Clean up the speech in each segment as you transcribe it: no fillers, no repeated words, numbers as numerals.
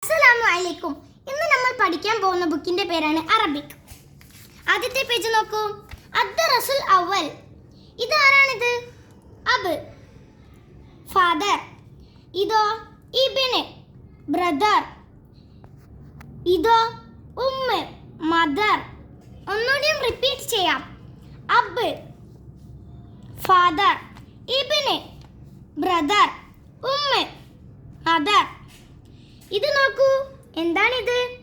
അസ്സലാമു അലൈക്കും. ഇന്ന് നമ്മൾ പഠിക്കാൻ പോകുന്ന ബുക്കിന്റെ പേരാണ് അറബിക്. ആദ്യത്തെ പേജ് നോക്കൂ. അദ്ദറസുൽ അവൽ. ഇതാരാണിത്? അബ്, ഫാദർ. ഇതോ ഇബ്ന്, ബ്രദർ. ഇതോ ഉമ്മ, മദർ. ഒന്നുകൂടിയും റിപ്പീറ്റ് ചെയ്യാം. അബ്, ഫാദർ. Ibn, brother. ഉമ്മ, മദർ. ഇത് നോക്കൂ, എന്താണിത്?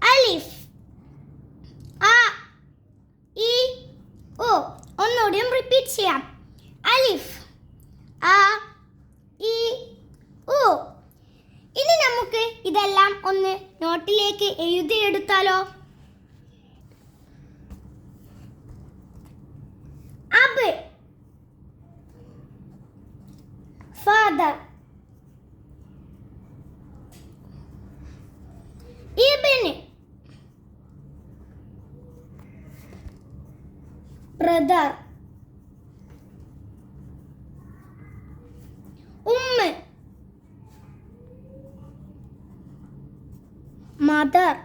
അലിഫ്, ആ, ഇ, ഉ. ഒന്നുകൂടിയും റിപ്പീറ്റ് ചെയ്യാം. അലിഫ്, ആ, ഇ, ഉ. ഇനി നമുക്ക് ഇതെല്ലാം ഒന്ന് നോട്ടിലേക്ക് എഴുതിയെടുത്താലോ? അബ്, ഫാദർ. Ibn, brother. ഉമ്മ, മദർ.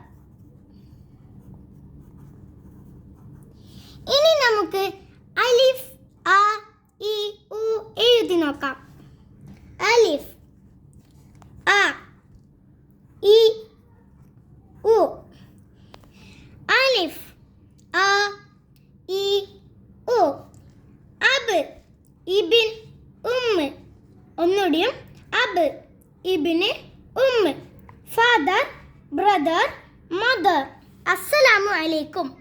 ഇനി നമുക്ക് അലിഫ്, ആ, ഇ, ഉ എഴുതി നോക്കാം. അലിഫ്, ആ, ഇ, ഉ. അലിഫ്, ആ, ഇ, ഉ. അബ്, ഇബിൻ, ഉമ്മ. ഒന്നുകൂടിയും. അബ്, ഇബിന്, ഉമ്മ. Father, brother, mother. അസ്സലാമു അലൈക്കും.